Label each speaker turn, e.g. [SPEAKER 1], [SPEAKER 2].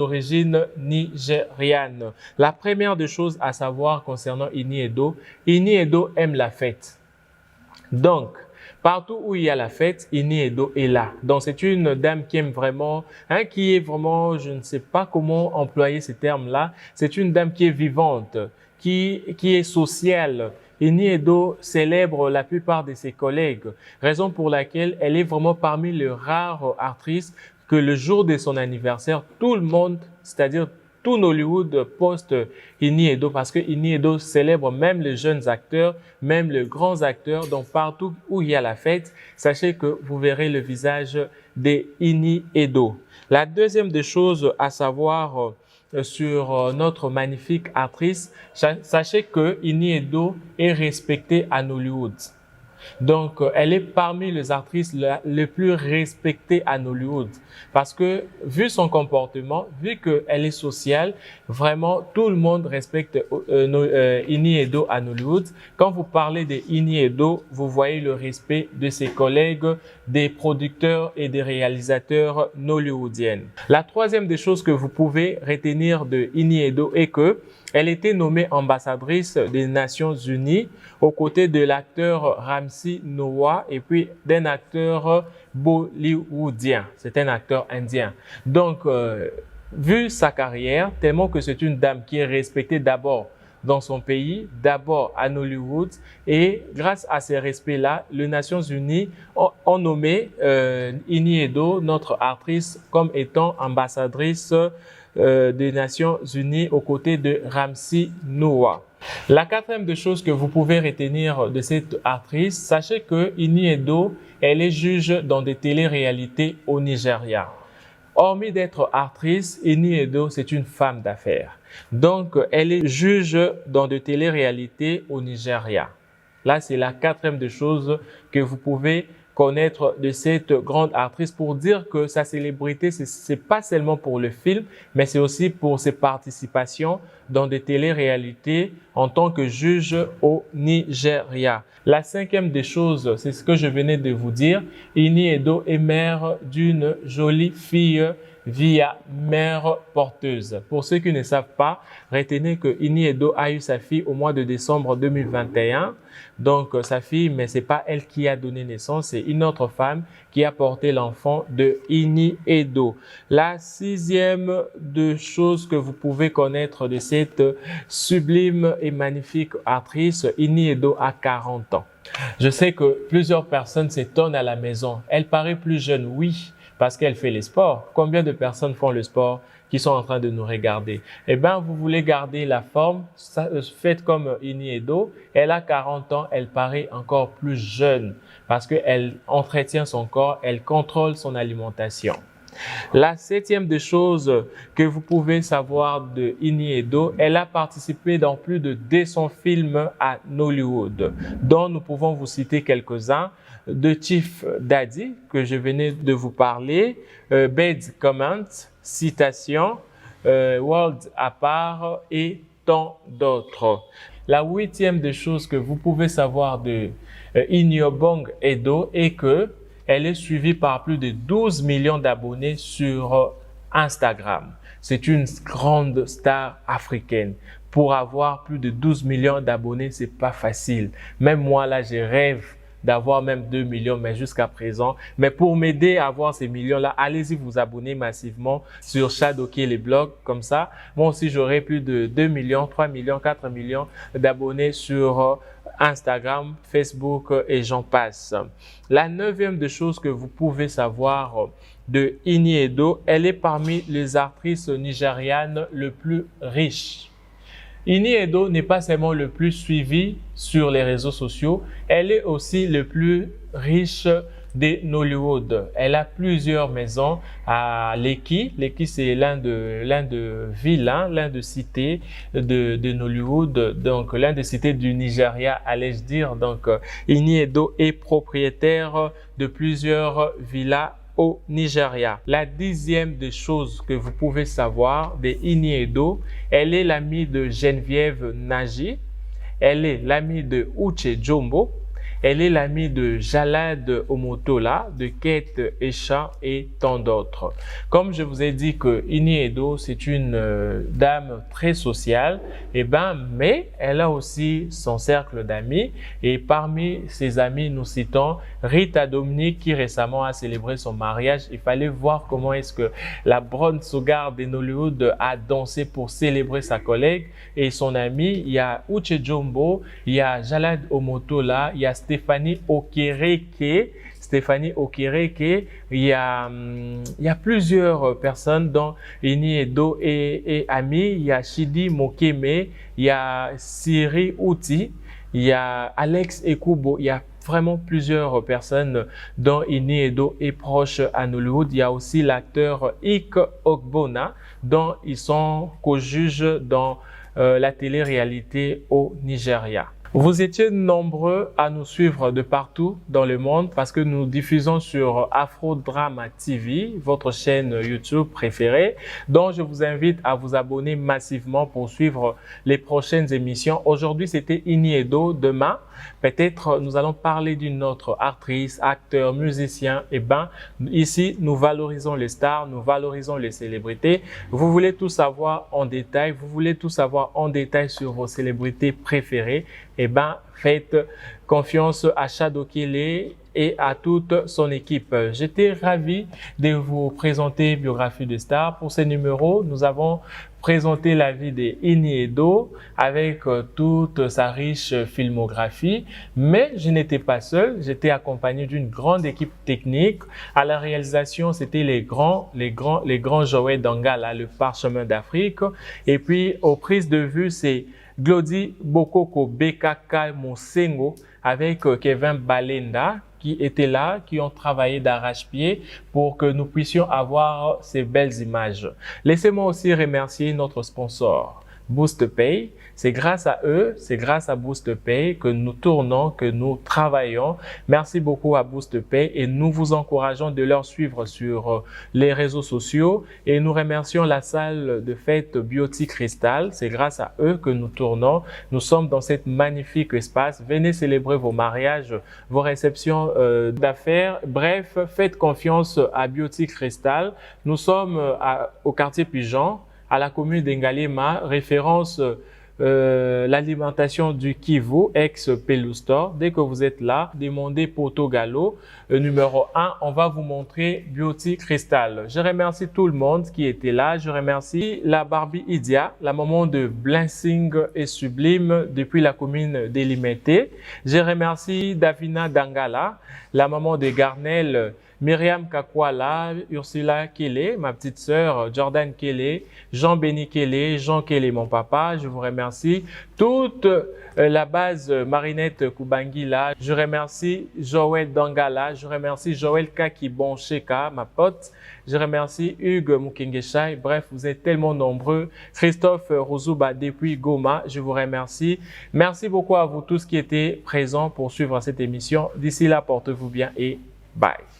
[SPEAKER 1] d'origine nigériane. La première des choses à savoir concernant Ini Edo aime la fête. Donc, partout où il y a la fête, Ini Edo est là. Donc, c'est une dame qui aime vraiment, qui est vraiment, je ne sais pas comment employer ces termes-là, c'est une dame qui est vivante, qui est sociale. Ini Edo célèbre la plupart de ses collègues, raison pour laquelle elle est vraiment parmi les rares actrices que le jour de son anniversaire, tout le monde, c'est-à-dire tout Nollywood poste Ini Edo parce que Ini Edo célèbre même les jeunes acteurs, même les grands acteurs. Donc partout où il y a la fête, sachez que vous verrez le visage de Ini Edo. La deuxième des choses à savoir sur notre magnifique actrice, sachez que Ini Edo est respectée à Nollywood. Donc, elle est parmi les actrices les plus respectées à Nollywood parce que, vu son comportement, vu qu'elle est sociale, vraiment, tout le monde respecte Ini Edo à Nollywood. Quand vous parlez de Ini Edo, vous voyez le respect de ses collègues, des producteurs et des réalisateurs nollywoodiennes. La troisième des choses que vous pouvez retenir de Ini Edo est que elle était nommée ambassadrice des Nations Unies aux côtés de l'acteur Ramsey Nouah et puis d'un acteur bollywoodien. C'est un acteur indien. Donc, vu sa carrière, tellement que c'est une dame qui est respectée d'abord dans son pays, d'abord à Nollywood, et grâce à ces respects-là, les Nations Unies ont nommé Ini Edo, notre actrice, comme étant ambassadrice des Nations Unies aux côtés de Ramsey Nouah. La quatrième des choses que vous pouvez retenir de cette actrice, sachez que Ini Edo, elle est juge dans des téléréalités au Nigeria. Hormis d'être actrice, Ini Edo, c'est une femme d'affaires. Donc, elle est juge dans des téléréalités au Nigeria. Là, c'est la quatrième des choses que vous pouvez connaître de cette grande actrice pour dire que sa célébrité, c'est pas seulement pour le film, mais c'est aussi pour ses participations dans des téléréalités en tant que juge au Nigeria. La cinquième des choses, c'est ce que je venais de vous dire. Ini Edo est mère d'une jolie fille via mère porteuse. Pour ceux qui ne savent pas, retenez que Ini Edo a eu sa fille au mois de décembre 2021. Donc, sa fille, mais c'est pas elle qui a donné naissance, c'est une autre femme qui a porté l'enfant de Ini Edo. La sixième de choses que vous pouvez connaître de cette sublime et magnifique actrice, Ini Edo a 40 ans. Je sais que plusieurs personnes s'étonnent à la maison. Elle paraît plus jeune, oui, parce qu'elle fait les sports. Combien de personnes font le sport qui sont en train de nous regarder? Eh bien, vous voulez garder la forme, faites comme Ini Edo. Elle a 40 ans, elle paraît encore plus jeune parce qu'elle entretient son corps, elle contrôle son alimentation. La septième des choses que vous pouvez savoir de Ini Edo, elle a participé dans plus de 200 films à Nollywood, dont nous pouvons vous citer quelques-uns. De Chief Daddy, que je venais de vous parler, Bad Comment, Citation, World à part et tant d'autres. La huitième des choses que vous pouvez savoir de Iniobong Edo est que elle est suivie par plus de 12 millions d'abonnés sur Instagram. C'est une grande star africaine. Pour avoir plus de 12 millions d'abonnés, c'est pas facile. Même moi, là, je rêve d'avoir même 2 millions, mais jusqu'à présent. Mais pour m'aider à avoir ces millions-là, allez-y vous abonner massivement sur Shadoké les blogs, comme ça. Moi aussi, j'aurai plus de 2 millions, 3 millions, 4 millions d'abonnés sur Instagram, Facebook et j'en passe. La neuvième des choses que vous pouvez savoir de Ini Edo, elle est parmi les actrices nigérianes les plus riches. Ini Edo n'est pas seulement le plus suivi sur les réseaux sociaux, elle est aussi le plus riche de Nollywood. Elle a plusieurs maisons à Lekki. Lekki, c'est l'un de villes, l'un de cités de Nollywood, donc l'un de cités du Nigeria, allais-je dire. Donc, Ini Edo est propriétaire de plusieurs villas au Nigeria. La dixième des choses que vous pouvez savoir de Ini Edo, elle est l'amie de Geneviève Naji, elle est l'amie de Uche Jombo, Elle est l'amie de Jalad Omotola, de Kate Echa et tant d'autres. Comme je vous ai dit que Ini Edo, c'est une dame très sociale, mais elle a aussi son cercle d'amis. Et parmi ses amis, nous citons Rita Dominique qui récemment a célébré son mariage. Il fallait voir comment est-ce que la Bronze Sugar de Nollywood a dansé pour célébrer sa collègue et son ami. Il y a Uche Jombo, il y a Jalad Omotola, il y a Stéphanie Okereke. Il y a plusieurs personnes dont Ini Edo est ami. Il y a Shidi Mokeme, il y a Siri Outi, il y a Alex Ekubo. Il y a vraiment plusieurs personnes dont Ini Edo est proche à Nollywood. Il y a aussi l'acteur Ike Ogbona, dont ils sont co-juges dans la télé-réalité au Nigeria. Vous étiez nombreux à nous suivre de partout dans le monde parce que nous diffusons sur Afro Drama TV, votre chaîne YouTube préférée, dont je vous invite à vous abonner massivement pour suivre les prochaines émissions. Aujourd'hui, c'était Ini Edo. Demain, peut-être nous allons parler d'une autre actrice, acteur, musicien. Ici, nous valorisons les stars, nous valorisons les célébrités. Vous voulez tout savoir en détail, sur vos célébrités préférées. Faites confiance à Shadokele et à toute son équipe. J'étais ravi de vous présenter Biographie de Star. Pour ce numéro, nous avons présenté la vie de Ini Edo avec toute sa riche filmographie. Mais je n'étais pas seul, j'étais accompagné d'une grande équipe technique. À la réalisation, c'était les grands Joël Dangala, le parchemin d'Afrique. Et puis, aux prises de vue, c'est Glody Bokoko Bekaka Mosengo avec Kevin Balenda qui étaient là, qui ont travaillé d'arrache-pied pour que nous puissions avoir ces belles images. Laissez-moi aussi remercier notre sponsor, BoostPay. C'est grâce à eux, c'est grâce à BoostPay que nous tournons, que nous travaillons. Merci beaucoup à BoostPay et nous vous encourageons de leur suivre sur les réseaux sociaux et nous remercions la salle de fête Beauty Crystal. C'est grâce à eux que nous tournons. Nous sommes dans cet magnifique espace. Venez célébrer vos mariages, vos réceptions d'affaires. Bref, faites confiance à Beauty Crystal. Nous sommes au quartier Pigeon, à la commune d'Engalema, référence l'alimentation du Kivu, ex-Pelustor. Dès que vous êtes là, demandez Poto Gallo, numéro 1. On va vous montrer Beauty Crystal. Je remercie tout le monde qui était là. Je remercie la Barbie Idia, la maman de Blessing et Sublime depuis la commune d'Elimete. Je remercie Davina Dangala, la maman de Garnel, Myriam Kakwala, Ursula Kele, ma petite sœur, Jordan Kele, Jean-Béni Kele, Jean Kele, mon papa, je vous remercie. Toute la base Marinette Kubangila, je remercie Joël Dangala, je remercie Joël Kakibon Sheka, ma pote, je remercie Hugues Mukengeshai, bref, vous êtes tellement nombreux. Christophe Rozuba depuis Goma, je vous remercie. Merci beaucoup à vous tous qui étaient présents pour suivre cette émission. D'ici là, portez-vous bien et bye.